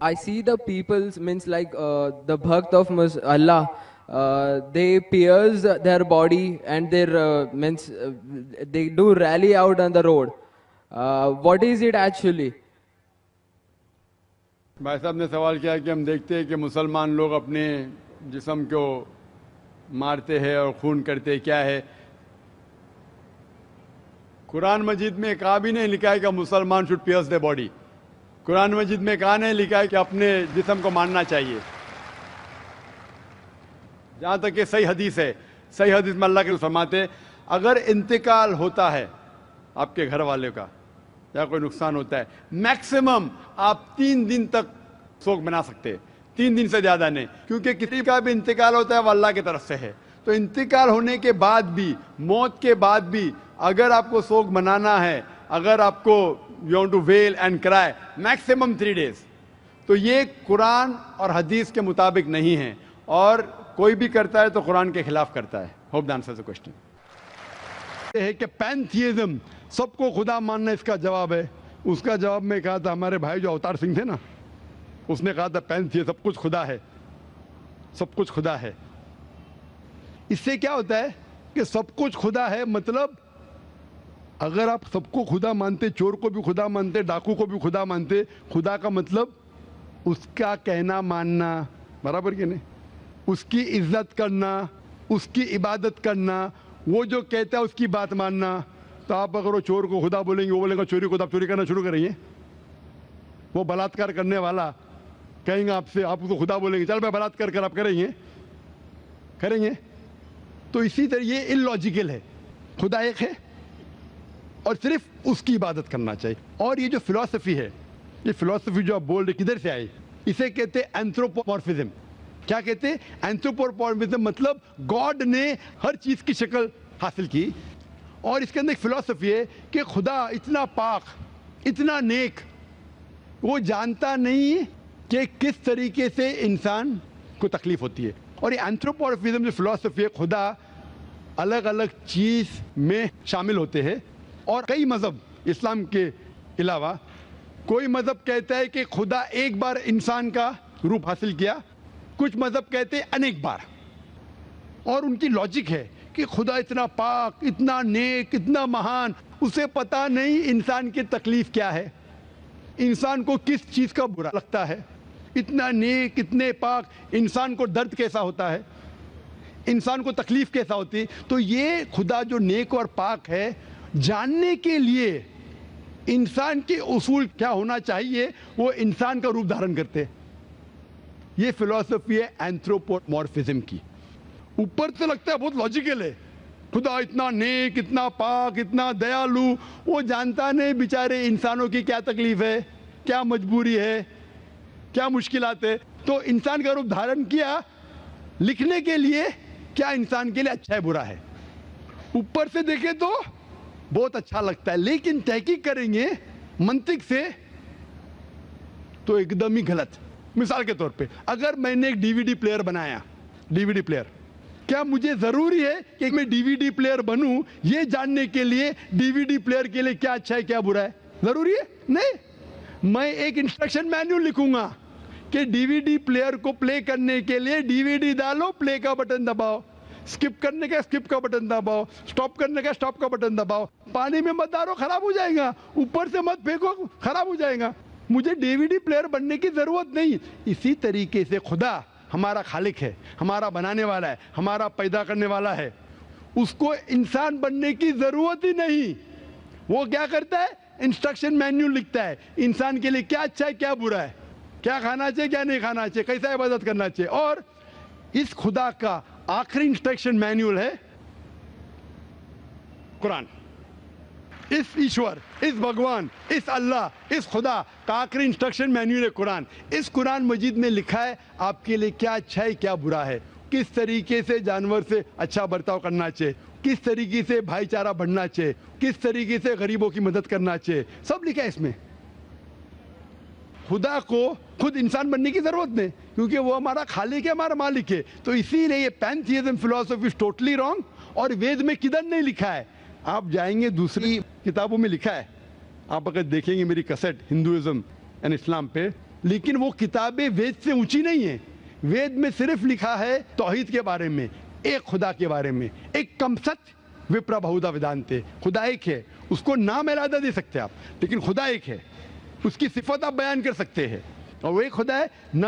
I see the people's means like the bhakt of Allah. They pierce their body and their means they do rally out on the road. What is it actually? بھائی صاحب نے سوال کیا کہ ہم دیکھتے ہیں کہ مسلمان لوگ اپنے جسم کو مارتے ہیں اور خون کرتے ہیں، کیا ہے؟ قرآن مجید میں کہا بھی نہیں لکھا ہے کہ مسلمان شوڈ پیئرس دی باڈی. قرآن مجید میں کہا نہیں لکھا ہے کہ اپنے جسم کو مارنا چاہیے. جہاں تک کہ صحیح حدیث ہے، صحیح حدیث میں اللہ کے فرماتے ہیں اگر انتقال ہوتا ہے آپ کے گھر والے کا یا کوئی نقصان ہوتا ہے، میکسیمم آپ 3 دن تک سوگ بنا سکتے ہیں، 3 دن سے زیادہ نہیں، کیونکہ کسی کا بھی انتقال ہوتا ہے وہ اللہ کی طرف سے ہے. تو انتقال ہونے کے بعد بھی، موت کے بعد بھی اگر آپ کو سوگ منانا ہے، اگر آپ کو you want to well and کرائے، میکسیمم 3 days. تو یہ قرآن اور حدیث کے مطابق نہیں ہے، اور کوئی بھی کرتا ہے تو قرآن کے خلاف کرتا ہے. Hope the answer the question. یہ ہے کہ پینتھیزم، سب کو خدا ماننا اس کا جواب ہے. اس کا جواب میں کہا تھا ہمارے بھائی جو اوتار سنگھ تھے نا، اس نے کہا تھا پینتھیزم سب کچھ خدا ہے، سب کچھ خدا ہے. اس سے کیا ہوتا ہے کہ سب کچھ خدا ہے، مطلب اگر آپ سب کو خدا مانتے، چور کو بھی خدا مانتے، ڈاکو کو بھی خدا مانتے، خدا کا مطلب اس کا کہنا ماننا، برابر کہ نہیں؟ اس کی عزت کرنا، اس کی عبادت کرنا، وہ جو کہتا ہے اس کی بات ماننا. تو آپ اگر وہ چور کو خدا بولیں گے، وہ بولیں گے چوری کو، آپ چوری کرنا شروع کریں گے. وہ بلاತ್ಕಾರ کرنے والا کہیں گے آپ سے، آپ اس کو خدا بولیں گے، چل میں بلاತ್ಕಾರ کر، آپ کریں گے. تو اسی طرح یہ ان لاجیکل ہے. خدا ایک ہے اور صرف اس کی عبادت کرنا چاہیے. اور یہ جو فلسفی ہے، یہ فلسفی جو آپ بول رہے کدھر سے آئی؟ اسے کہتے ہیں اینتھروپومورفزم. کیا کہتے ہیں؟ اینتھروپومورفزم مطلب گاڈ نے ہر چیز کی شکل حاصل کی، اور اس کے اندر ایک فلسفی ہے کہ خدا اتنا پاک، اتنا نیک، وہ جانتا نہیں کہ کس طریقے سے انسان کو تکلیف ہوتی ہے. اور یہ اینتھروپومورفزم جو فلسفی ہے، خدا الگ الگ چیز میں شامل ہوتے ہیں. اور کئی مذہب اسلام کے علاوہ، کوئی مذہب کہتا ہے کہ خدا ایک بار انسان کا روپ حاصل کیا، کچھ مذہب کہتے ہیں انیک بار. اور ان کی لاجک ہے کہ خدا اتنا پاک، اتنا نیک، اتنا مہان، اسے پتہ نہیں انسان کی تکلیف کیا ہے، انسان کو کس چیز کا برا لگتا ہے. اتنا نیک، اتنے پاک، انسان کو درد کیسا ہوتا ہے، انسان کو تکلیف کیسا ہوتی ہے. تو یہ خدا جو نیک اور پاک ہے، جاننے کے لیے انسان کے اصول کیا ہونا چاہیے وہ انسان کا روپ دھارن کرتے. یہ فلسفی ہے اینتھروپومورفزم کی. اوپر سے لگتا ہے بہت لاجیکل ہے، خدا اتنا نیک، اتنا پاک، اتنا دیالو، وہ جانتا نہیں بیچارے انسانوں کی کیا تکلیف ہے، کیا مجبوری ہے، کیا مشکلات ہے. تو انسان کا روپ دھارن کیا لکھنے کے لیے کیا انسان کے لیے اچھا ہے برا ہے. اوپر سے دیکھیں تو بہت اچھا لگتا ہے، لیکن تحقیق کریں گے منطق سے تو ایک دم ہی غلط. مثال کے طور پہ اگر میں نے ایک ڈی وی ڈی پلیئر بنایا، ڈی وی ڈی پلیئر، کیا مجھے ضروری ہے کہ میں ڈی وی ڈی پلیئر بنوں یہ جاننے کے لیے ڈی وی ڈی پلیئر کے لیے کیا اچھا ہے کیا برا ہے؟ ضروری ہے؟ نہیں. میں ایک انسٹرکشن مینیول لکھوں گا کہ ڈی وی ڈی پلیئر کو پلے کرنے کے لیے ڈی وی ڈی ڈالو، پلے کا بٹن دباؤ، اسکپ کرنے کا اسکپ کا بٹن دباؤ، اسٹاپ کرنے کا اسٹاپ کا بٹن دباؤ. پانی میں مت ڈالو، خراب ہو جائے گا. اوپر سے مت پھینکو، خراب ہو جائے گا. مجھے ڈی وی ڈی پلیئر بننے کی ضرورت نہیں. اسی طریقے سے خدا ہمارا خالق ہے، ہمارا بنانے والا ہے، ہمارا پیدا کرنے والا ہے. اس کو انسان بننے کی ضرورت ہی نہیں. وہ کیا کرتا ہے؟ انسٹرکشن مینیول لکھتا ہے انسان کے لیے کیا اچھا ہے کیا برا ہے، کیا کھانا چاہیے کیا نہیں کھانا چاہیے، کیسا عبادت کرنا چاہیے. اور اس خدا کا آخری انسٹرکشن مینیول ہے قرآن. اس ایشور، اس بھگوان، اس اللہ، اس خدا کا آخری انسٹرکشن مینیول ہے قرآن. اس قرآن مجید میں لکھا ہے آپ کے لیے کیا اچھا ہے کیا برا ہے، کس طریقے سے جانور سے اچھا برتاؤ کرنا چاہیے، کس طریقے سے بھائی چارہ بڑھنا چاہیے، کس طریقے سے غریبوں کی مدد کرنا چاہیے، سب لکھا ہے اس میں. خدا کو خود انسان بننے کی ضرورت نہیں، کیونکہ وہ ہمارا خالق ہے، ہمارا مالک ہے. تو اسی لیے یہ پینتھیزم فلسفی از ٹوٹلی رانگ. اور وید میں کدھر نہیں لکھا ہے. آپ جائیں گے دوسری کتابوں میں لکھا ہے، آپ اگر دیکھیں گے میری کیسٹ ہندوازم اینڈ اسلام پہ، لیکن وہ کتابیں وید سے اونچی نہیں ہیں. وید میں صرف لکھا ہے توحید کے بارے میں, ایک خدا کے بارے میں, ایک کم ست وپرا بہودا ویدانتے, خدا ایک ہے. اس کو نام علیحدہ دے سکتے آپ, لیکن خدا ایک ہے. اس کی صفت آپ بیان کر سکتے ہیں, اور وہ ایک خدا ہے. نہ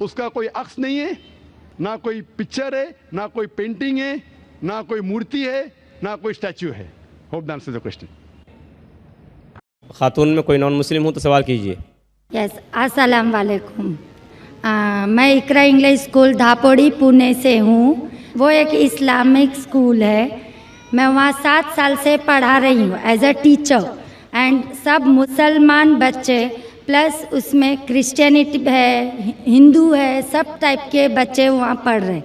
اس کا کوئی عکس نہیں ہے, نہ کوئی پکچر ہے, نہ کوئی پینٹنگ ہے, نہ کوئی مورتی ہے, نہ کوئی اسٹیچو ہے. Hope that answers the question. خاتون میں کوئی نان مسلم ہوں تو سوال کیجیے. یس, السلام علیکم. میں اقرا انگلش اسکول دھاپوڑی پونے سے ہوں. وہ ایک اسلامک اسکول ہے. میں وہاں 7 سال سے پڑھا رہی ہوں ایز اے ٹیچر. اینڈ سب مسلمان بچے پلس اس میں کرسچینٹی ہے, ہندو ہے, سب ٹائپ کے بچے وہاں پڑھ رہے ہیں.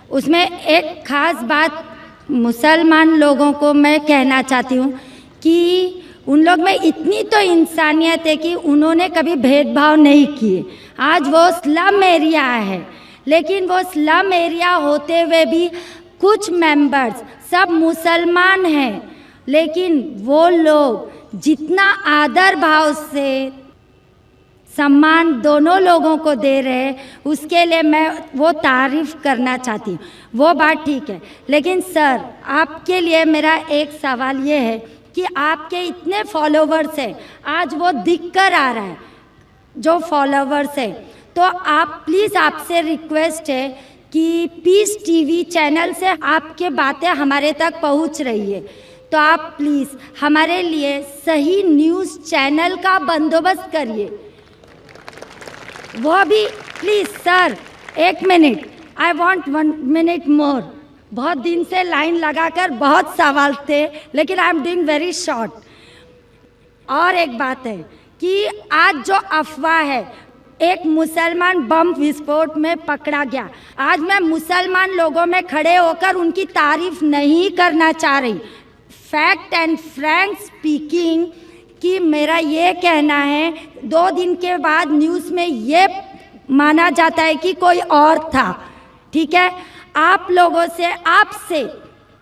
اس میں ایک خاص بات مسلمان لوگوں کو میں کہنا چاہتی ہوں کہ ان لوگ میں اتنی تو انسانیت ہے کہ انہوں نے کبھی بھید بھاؤ نہیں کیے. آج وہ سلم ایریا ہے, لیکن وہ سلم ایریا ہوتے ہوئے بھی کچھ ممبرز سب مسلمان ہیں, لیکن وہ لوگ جتنا آدر بھاؤ سے سمان دونوں لوگوں کو دے رہے ہیں, اس کے لیے میں وہ تعریف کرنا چاہتی ہوں. وہ بات ٹھیک ہے, لیکن سر آپ کے لیے میرا ایک سوال یہ ہے کہ آپ کے اتنے فالوورس ہیں, آج وہ دکھ کر آ رہا ہے جو فالوورس ہے, تو آپ پلیز آپ سے ریکویسٹ ہے کہ پیس ٹی وی چینل سے آپ کے باتیں ہمارے تک پہنچ رہی ہے, تو آپ پلیز ہمارے لیے صحیح نیوز چینل کا بندوبست کریے. وہ بھی please sir, 1 minute, I want 1 minute more. بہت دن سے لائن لگا کر بہت سوال تھے, لیکن I am doing very short. اور ایک بات ہے کہ آج جو افواہ ہے, ایک مسلمان بم وسفوٹ میں پکڑا گیا. آج میں مسلمان لوگوں میں کھڑے ہو کر ان کی تعریف نہیں کرنا چاہ رہی. فیکٹ اینڈ فرینک اسپیکنگ کہ میرا یہ کہنا ہے, 2 دن کے بعد نیوز میں یہ مانا جاتا ہے کہ کوئی اور تھا. ٹھیک ہے, آپ لوگوں سے, آپ سے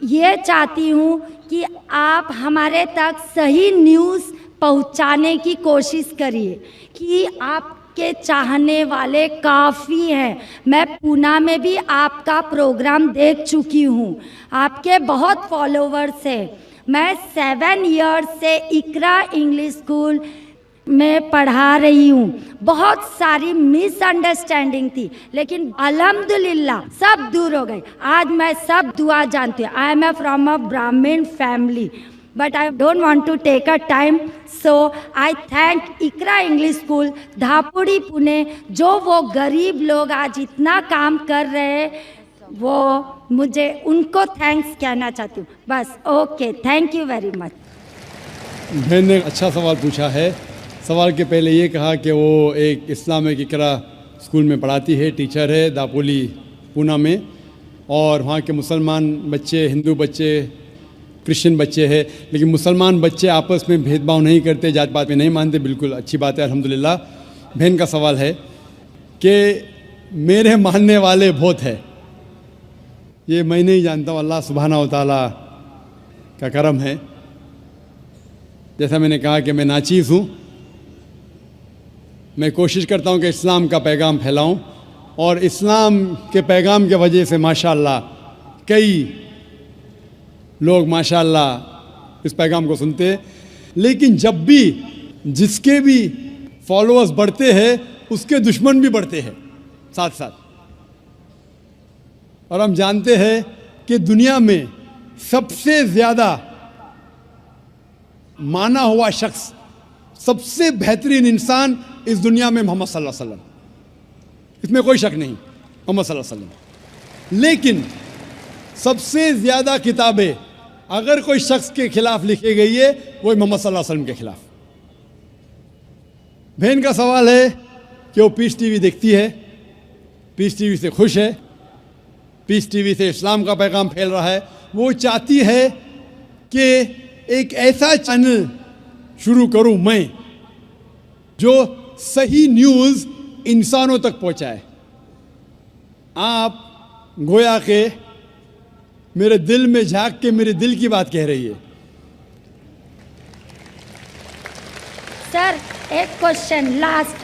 یہ چاہتی ہوں کہ آپ ہمارے تک صحیح نیوز پہنچانے کی کوشش کریے کہ آپ کے چاہنے والے کافی ہیں. میں پونا میں بھی آپ کا پروگرام دیکھ چکی ہوں, آپ کے بہت فالوورس ہیں. میں 7 ایئرس سے اقرا انگلش اسکول میں پڑھا رہی ہوں. بہت ساری مس انڈرسٹینڈنگ تھی, لیکن الحمدللہ سب دور ہو گئی. آج میں سب دعا جانتی ہوں. I am a from a برہمن family, but I don't want to take a time, so I thank Iqra English school Dhapodi Pune, جو وہ غریب لوگ آج اتنا کام کر رہے ہیں, وہ مجھے ان کو تھینکس کہنا چاہتی ہوں. بس, okay, thank you very much. بہن نے اچھا سوال پوچھا ہے. سوال کے پہلے یہ کہا کہ وہ ایک اسلامک اقرا اسکول میں پڑھاتی ہے, ٹیچر ہے داپولی پونا میں, اور وہاں کے مسلمان بچے, ہندو بچے, کرسچن بچے ہیں, لیکن مسلمان بچے آپس میں بھید بھاؤ نہیں کرتے, جات پات میں نہیں مانتے. بالکل اچھی بات ہے, الحمدللہ. بہن کا سوال ہے کہ میرے ماننے والے بہت ہیں, یہ میں نہیں جانتا ہوں, اللہ سبحانہ و تعالیٰ کا کرم ہے. جیسا میں نے کہا کہ میں ناچیز ہوں, میں کوشش کرتا ہوں کہ اسلام کا پیغام پھیلاؤں, اور اسلام کے پیغام کی وجہ سے ماشاءاللہ کئی لوگ ماشاءاللہ اس پیغام کو سنتے ہیں. لیکن جب بھی جس کے بھی فالوورز بڑھتے ہیں, اس کے دشمن بھی بڑھتے ہیں ساتھ ساتھ. اور ہم جانتے ہیں کہ دنیا میں سب سے زیادہ مانا ہوا شخص, سب سے بہترین انسان اس دنیا میں محمد صلی اللہ علیہ وسلم, اس میں کوئی شک نہیں, محمد صلی اللہ علیہ وسلم. لیکن سب سے زیادہ کتابیں اگر کوئی شخص کے خلاف لکھی گئی ہے, وہ محمد صلی اللہ علیہ وسلم کے خلاف. بہن کا سوال ہے کہ وہ پیس ٹی وی دیکھتی ہے, پیس ٹی وی سے خوش ہے, پیس ٹی وی سے اسلام کا پیغام پھیل رہا ہے. وہ چاہتی ہے کہ ایک ایسا چینل شروع کروں میں جو صحیح نیوز انسانوں تک پہنچائے. آپ گویا کہ میرے دل میں جھانک کے میرے دل کی بات کہہ رہی ہے. سر ایک کوشچن لاسٹ,